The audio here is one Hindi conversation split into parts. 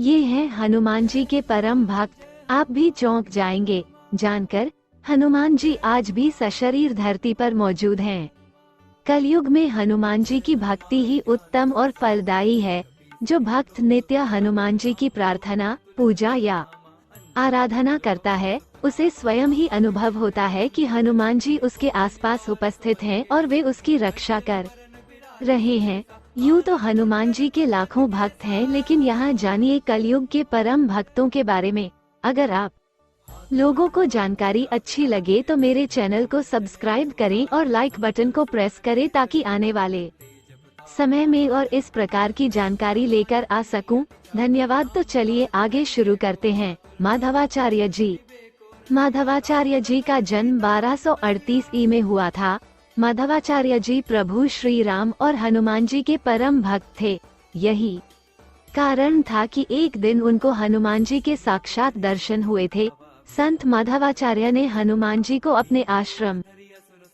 ये हैं हनुमान जी के परम भक्त। आप भी चौंक जाएंगे जानकर, हनुमान जी आज भी सशरीर धरती पर मौजूद हैं। कलयुग में हनुमान जी की भक्ति ही उत्तम और फलदायी है। जो भक्त नित्य हनुमान जी की प्रार्थना, पूजा या आराधना करता है, उसे स्वयं ही अनुभव होता है कि हनुमान जी उसके आसपास उपस्थित हैं और वे उसकी रक्षा कर रहे हैं। यूँ तो हनुमान जी के लाखों भक्त हैं, लेकिन यहाँ जानिए कलयुग के परम भक्तों के बारे में। अगर आप लोगों को जानकारी अच्छी लगे तो मेरे चैनल को सब्सक्राइब करें और लाइक बटन को प्रेस करें ताकि आने वाले समय में और इस प्रकार की जानकारी लेकर आ सकूं। धन्यवाद। तो चलिए आगे शुरू करते हैं। माधवाचार्य जी। माधवाचार्य जी का जन्म 1238 ई में हुआ था। माधवाचार्य जी प्रभु श्री राम और हनुमान जी के परम भक्त थे। यही कारण था कि एक दिन उनको हनुमान जी के साक्षात दर्शन हुए थे। संत माधवाचार्य ने हनुमान जी को अपने आश्रम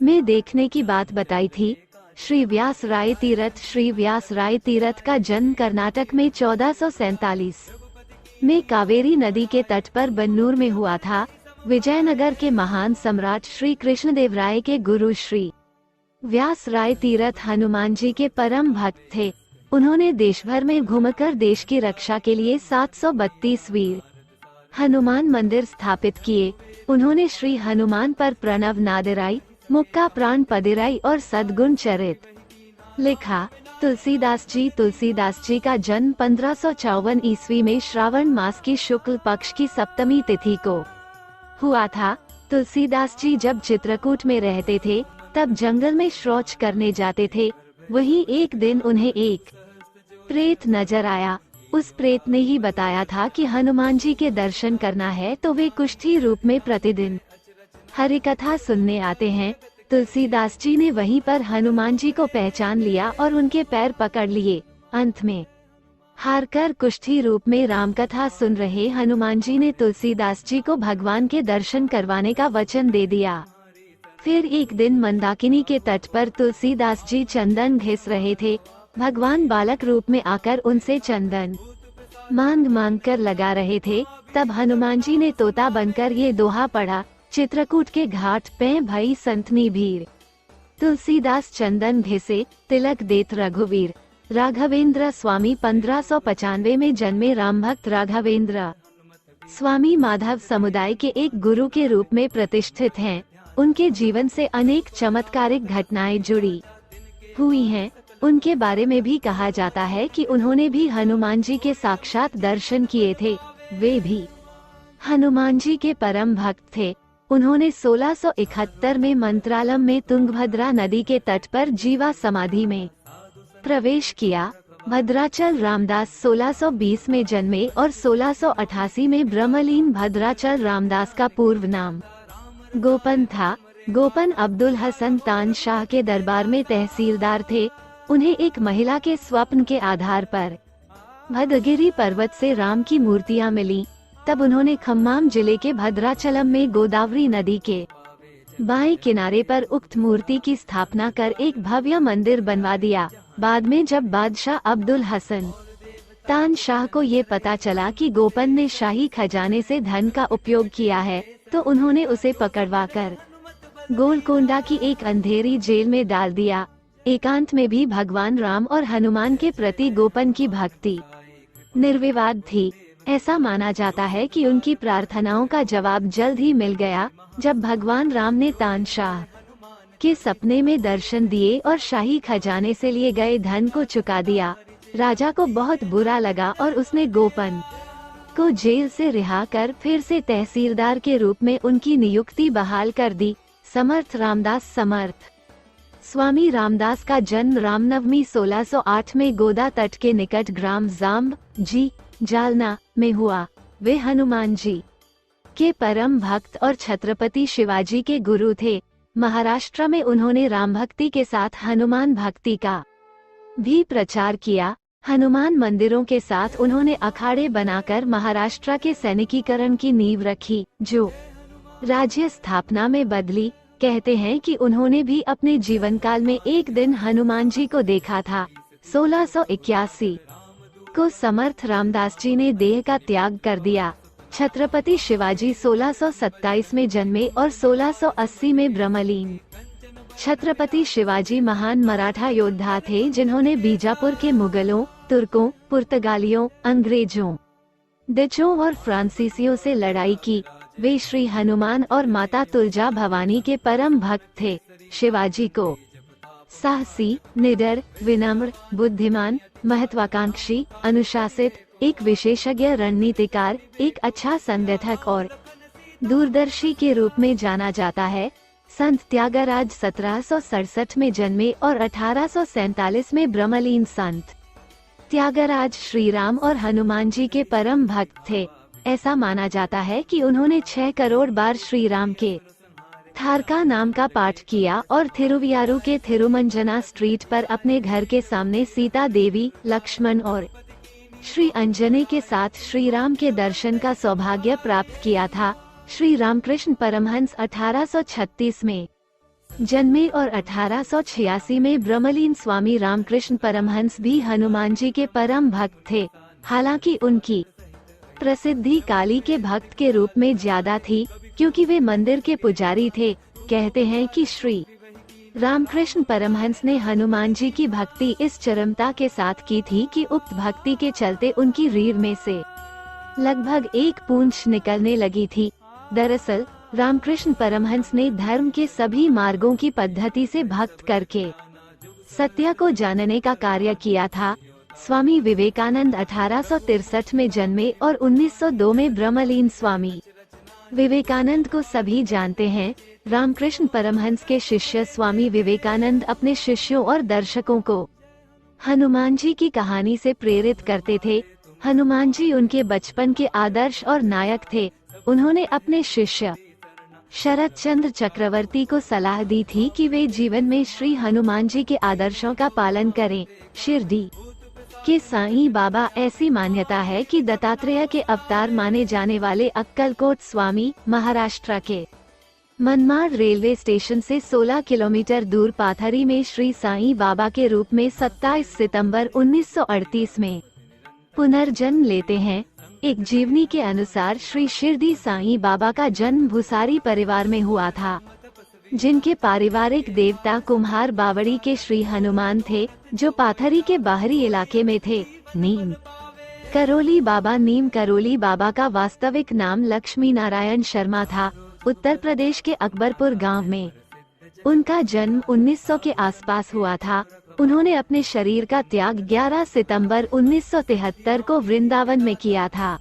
में देखने की बात बताई थी। श्री व्यास राय तीर्थ। श्री व्यास राय तीर्थ का जन्म कर्नाटक में 1447 में कावेरी नदी के तट पर बन्नूर में हुआ था। विजयनगर के महान सम्राट श्री कृष्णदेवराय के गुरु श्री व्यास राय तीर्थ हनुमान जी के परम भक्त थे। उन्होंने देश भर में घूमकर देश की रक्षा के लिए 732 वीर हनुमान मंदिर स्थापित किए। उन्होंने श्री हनुमान पर प्रणव नादिराई, मुक्का प्राण पदिराई और सद्गुण चरित लिखा। तुलसीदास जी का जन्म 1554 ईस्वी में श्रावण मास की शुक्ल पक्ष की सप्तमी तिथि को हुआ था। तुलसीदास जी जब चित्रकूट में रहते थे तब जंगल में शौच करने जाते थे। वहीं एक दिन उन्हें एक प्रेत नजर आया। उस प्रेत ने ही बताया था कि हनुमान जी के दर्शन करना है तो वे कुष्ठी रूप में प्रतिदिन हरिकथा सुनने आते हैं। तुलसीदास जी ने वहीं पर हनुमान जी को पहचान लिया और उनके पैर पकड़ लिए। अंत में हारकर कुष्ठी रूप में रामकथा सुन रहे हनुमान जी ने तुलसीदास जी को भगवान के दर्शन करवाने का वचन दे दिया। फिर एक दिन मंदाकिनी के तट पर तुलसीदास जी चंदन घिस रहे थे। भगवान बालक रूप में आकर उनसे चंदन मांग कर लगा रहे थे। तब हनुमान जी ने तोता बनकर ये दोहा पढ़ा। चित्रकूट के घाट पे भई संतनी भीड़, तुलसीदास चंदन घिसे, तिलक देत रघुवीर। राघवेंद्र स्वामी 1595 में जन्मे राम भक्त राघवेंद्र स्वामी माधव समुदाय के एक गुरु के रूप में प्रतिष्ठित हैं। उनके जीवन से अनेक चमत्कारिक घटनाएं जुड़ी हुई हैं। उनके बारे में भी कहा जाता है कि उन्होंने भी हनुमान जी के साक्षात दर्शन किए थे। वे भी हनुमान जी के परम भक्त थे। उन्होंने 1671 में मंत्रालम में तुंगभद्रा नदी के तट पर जीवा समाधि में प्रवेश किया। भद्राचल रामदास 1620 में जन्मे और 1688 में ब्रह्मलीन। भद्राचल रामदास का पूर्व नाम गोपन था। गोपन अब्दुल हसन तान शाह के दरबार में तहसीलदार थे। उन्हें एक महिला के स्वप्न के आधार पर भद्रगिरी पर्वत से राम की मूर्तियां मिली। तब उन्होंने खम्माम जिले के भद्राचलम में गोदावरी नदी के बाएं किनारे पर उक्त मूर्ति की स्थापना कर एक भव्य मंदिर बनवा दिया। बाद में जब बादशाह अब्दुल हसन तान शाह को ये पता चला कि गोपन ने शाही खजाने से धन का उपयोग किया है, तो उन्होंने उसे पकड़वाकर गोलकोंडा की एक अंधेरी जेल में डाल दिया। एकांत में भी भगवान राम और हनुमान के प्रति गोपन की भक्ति निर्विवाद थी। ऐसा माना जाता है कि उनकी प्रार्थनाओं का जवाब जल्द ही मिल गया। जब भगवान राम ने तानशाह के सपने में दर्शन दिए और शाही खजाने से लिए गए धन को चुका दिया, राजा को बहुत बुरा लगा और उसने गोपन को जेल से रिहा कर फिर से तहसीलदार के रूप में उनकी नियुक्ति बहाल कर दी। समर्थ रामदास। समर्थ स्वामी रामदास का जन्म रामनवमी 1608 में गोदा तट के निकट ग्राम जाम्ब जी जालना में हुआ। वे हनुमान जी के परम भक्त और छत्रपति शिवाजी के गुरु थे। महाराष्ट्र में उन्होंने राम भक्ति के साथ हनुमान भक्ति का भी प्रचार किया। हनुमान मंदिरों के साथ उन्होंने अखाड़े बनाकर महाराष्ट्र के सैनिकीकरण की नींव रखी, जो राज्य स्थापना में बदली। कहते हैं कि उन्होंने भी अपने जीवन काल में एक दिन हनुमान जी को देखा था। 1681 को समर्थ रामदास जी ने देह का त्याग कर दिया। छत्रपति शिवाजी 1627 में जन्मे और 1680 में ब्रह्मलीन। छत्रपति शिवाजी महान मराठा योद्धा थे जिन्होंने बीजापुर के मुगलों, तुर्कों, पुर्तगालियों, अंग्रेजों, डचों और फ्रांसीसियों से लड़ाई की। वे श्री हनुमान और माता तुलजा भवानी के परम भक्त थे। शिवाजी को साहसी, निडर, विनम्र, बुद्धिमान, महत्वाकांक्षी, अनुशासित, एक विशेषज्ञ रणनीतिकार, एक अच्छा संगठक और दूरदर्शी के रूप में जाना जाता है। संत त्यागराज 1767 में जन्मे और 1847 में ब्रह्मलीन। संत त्यागराज श्री राम और हनुमान जी के परम भक्त थे। ऐसा माना जाता है कि उन्होंने 6 करोड़ बार श्री राम के थारका नाम का पाठ किया और थिरुवियारू के थिरुमंजना स्ट्रीट पर अपने घर के सामने सीता देवी, लक्ष्मण और श्री अंजनी के साथ श्री राम के दर्शन का सौभाग्य प्राप्त किया था। श्री रामकृष्ण परमहंस 1836 में जन्मे और 1886 में ब्रह्मलीन। स्वामी रामकृष्ण परमहंस भी हनुमान जी के परम भक्त थे। हालांकि उनकी प्रसिद्धि काली के भक्त के रूप में ज्यादा थी, क्योंकि वे मंदिर के पुजारी थे। कहते हैं कि श्री रामकृष्ण परमहंस ने हनुमान जी की भक्ति इस चरमता के साथ की थी कि उक्त भक्ति के चलते उनकी रीढ़ में से लगभग एक पूंछ निकलने लगी थी। दरअसल रामकृष्ण परमहंस ने धर्म के सभी मार्गों की पद्धति से भक्त करके सत्य को जानने का कार्य किया था। स्वामी विवेकानंद 1863 में जन्मे और 1902 में ब्रह्मलीन। स्वामी विवेकानंद को सभी जानते हैं। रामकृष्ण परमहंस के शिष्य स्वामी विवेकानंद अपने शिष्यों और दर्शकों को हनुमान जी की कहानी से प्रेरित करते थे। हनुमान जी उनके बचपन के आदर्श और नायक थे। उन्होंने अपने शिष्य शरद चंद्र चक्रवर्ती को सलाह दी थी कि वे जीवन में श्री हनुमान जी के आदर्शों का पालन करें। शिरडी के साईं बाबा, ऐसी मान्यता है कि दत्तात्रेय के अवतार माने जाने वाले अक्कलकोट स्वामी महाराष्ट्र के मनमाड रेलवे स्टेशन से 16 किलोमीटर दूर पाथरी में श्री साईं बाबा के रूप में 27 सितंबर 1938 में पुनर्जन्म लेते हैं। एक जीवनी के अनुसार श्री शिरडी साईं बाबा का जन्म भुसारी परिवार में हुआ था, जिनके पारिवारिक देवता कुम्हार बावड़ी के श्री हनुमान थे, जो पाथरी के बाहरी इलाके में थे। नीम करोली बाबा। नीम करोली बाबा का वास्तविक नाम लक्ष्मी नारायण शर्मा था। उत्तर प्रदेश के अकबरपुर गांव में उनका जन्म 1900 के आसपास हुआ था। उन्होंने अपने शरीर का त्याग 11 सितंबर 1973 को वृंदावन में किया था।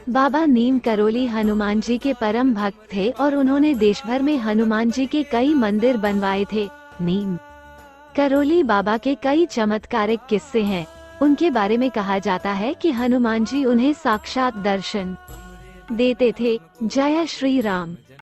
बाबा नीम करोली हनुमान जी के परम भक्त थे और उन्होंने देश भर में हनुमान जी के कई मंदिर बनवाए थे। नीम करोली बाबा के कई चमत्कारिक किस्से हैं। उनके बारे में कहा जाता है कि हनुमान जी उन्हें साक्षात दर्शन देते थे। जय श्री राम।